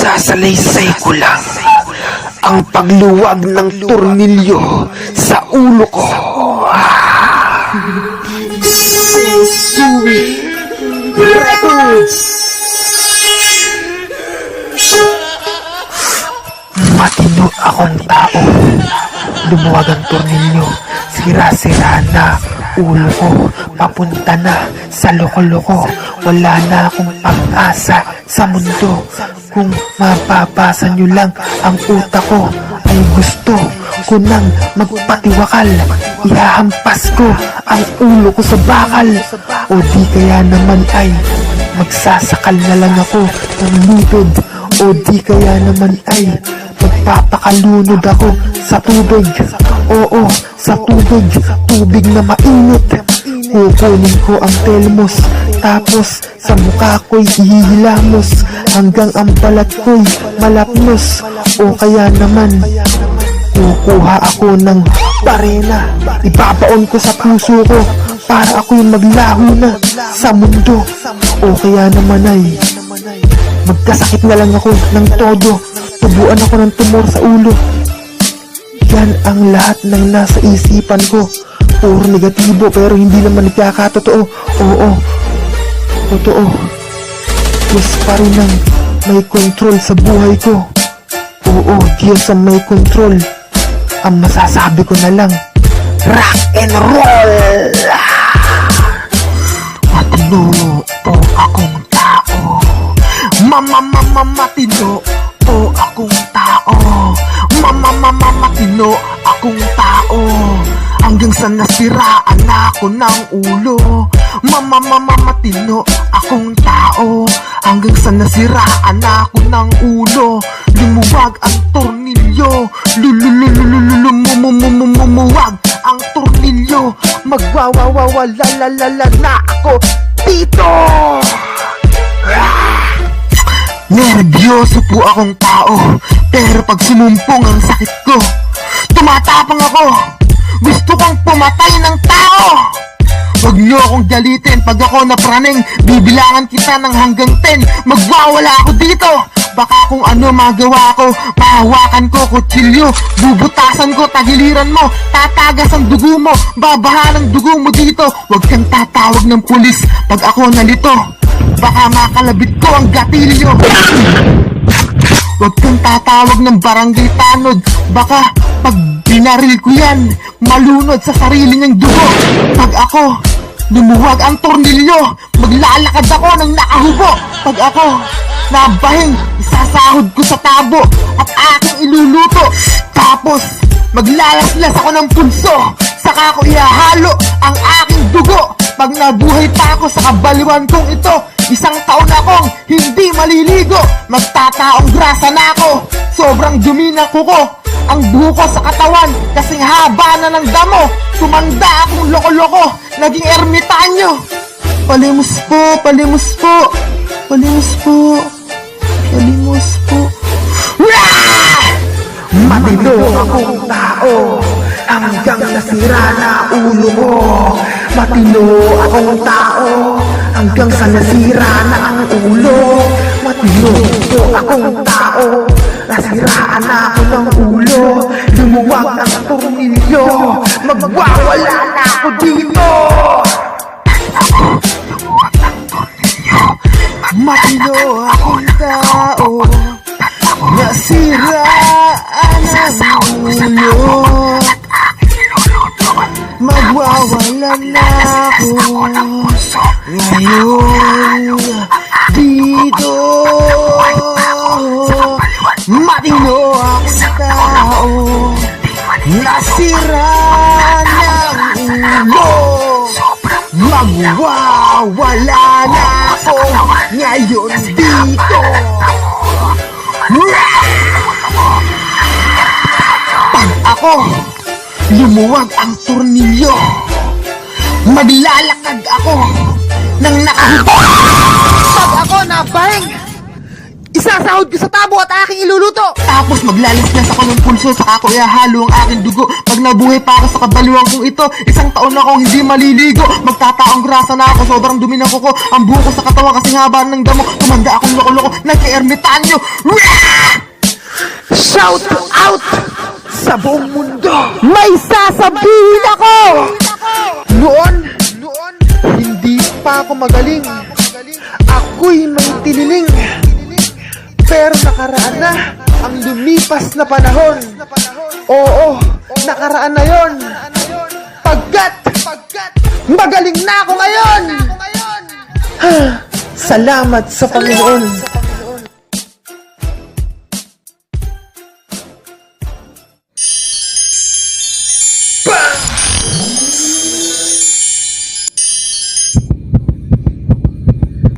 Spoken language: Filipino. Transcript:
Isasalaysay ko lang ang pagluwag ng tornilyo sa ulo ko. Sensui Records. Matino akong tao. Lumuwag ang tornilyo. Sira-sira na ulo ko. Papunta na sa loko-loko. Wala na akong pag-asa sa mundo. Kung mababasa nyo lang ang utak ko, ay gusto ko nang magpatiwakal. Ihahampas ko ang ulo ko sa bakal. O di kaya naman ay magsasakal na lang ako ng lubid. O di kaya naman ay magpapakalunod ako sa tubig. Oo, sa tubig. Tubig na mainit. Kukunin ko ang telmos, tapos sa mukha ko'y ihihilamos hanggang ang balat ko'y malapnos. O kaya naman kukuha ako ng barena, ibabaon ko sa puso ko para ako'y maglaho na sa mundo. O kaya naman ay magkasakit na lang ako ng todo, tubuan ako ng tumor sa ulo. Yan ang lahat ng nasa isipan ko. Puro negatibo pero hindi naman nagkakatotoo. Oo, totoo. Diyos pa rin ang may control sa buhay ko. Oo, Diyos ang may control. Ang masasabi ko na lang, rock and roll! Matino o akong tao. Matino o akong tao. Matino akong tao. Hanggang sa nasiraan ako ng ulo. Matino akong tao. Hanggang sa nasiraan ako ng ulo. Lumuwag ang tornilyo. Lumuwag ang tornilyo. Magwawawawalalala na ako dito. Nervyoso po akong tao, pero pag sumumpong ang sakit ko, tumatapang ako. Gusto kong pumatay ng tao. Huwag niyo akong galitin pag ako napraning. Bibilangan kita ng hanggang 10. Magwawala ako dito. Baka kung ano magawa ko, mahawakan ko kutsilyo, bubutasan ko tagiliran mo, tatagas ang dugo mo, babaha ng dugo mo dito. Huwag kang tatawag ng pulis pag ako nalito. Baka makalabit ko ang gatilyo. Huwag kang tatawag ng barangay tanod. Baka pag binaril ko yan, malunod sa sarili niyang dugo. Pag ako lumuwag ang tornilyo, maglalakad ako ng nakahubo. Pag ako nabahing, isasahod ko sa tabo at aking iluluto. Tapos maglalaslas ako ng pulso, saka ko ihahalo ang aking dugo. Pag nabuhay pa ako sa kabaliwan kong ito, isang taon akong hindi maliligo. Magtataong grasa na ako, sobrang dumi ng kuko. Ang buko sa katawan, kasing haba na ng damo. Tumanda akong loko-loko, naging ermitanyo. Palimos po, palimos po, palimos po, palimos po. Matino akong tao, hanggang nasira na ulo mo. Matino akong tao, hanggang sa nasira na ang ulo. Matino akong tao, nasiraan na ako ng ulo. Lumuwag ang tornilyo, magwawala na ako dito. Matino akong tao, nasiraan ang ulo. Magwawala na ako ngayon dito. Matino akong tao, nasira ng ulo. Magwawala na ako ngayon dito. Pag ako lumuwag ang tornilyo, maglalakad ako ng nakahubo. Pag ako nabahing, isasakal sahod ko sa tabo at aking iluluto. Tapos maglalis niya sa kanong pulso, saka ko ihahalo ang aking dugo. Pag nabuhay pa ako sa kabaliwang kong ito, isang taon na akong hindi maliligo. Magtataong grasa na ako, sobrang dumi ng kuko. Ang buho ko sa katawan kasing haba ng damo. Tumanda akong loko-loko, nagka-ermitanyo. Shout out sa buong mundo. May sasabihin ako. Noon, hindi pa ako magaling. Ako'y may tililing. Pero nakaraan na ang lumipas na panahon. Oo, nakaraan na yon. Pagkat magaling na ako ngayon. Salamat sa Panginoon.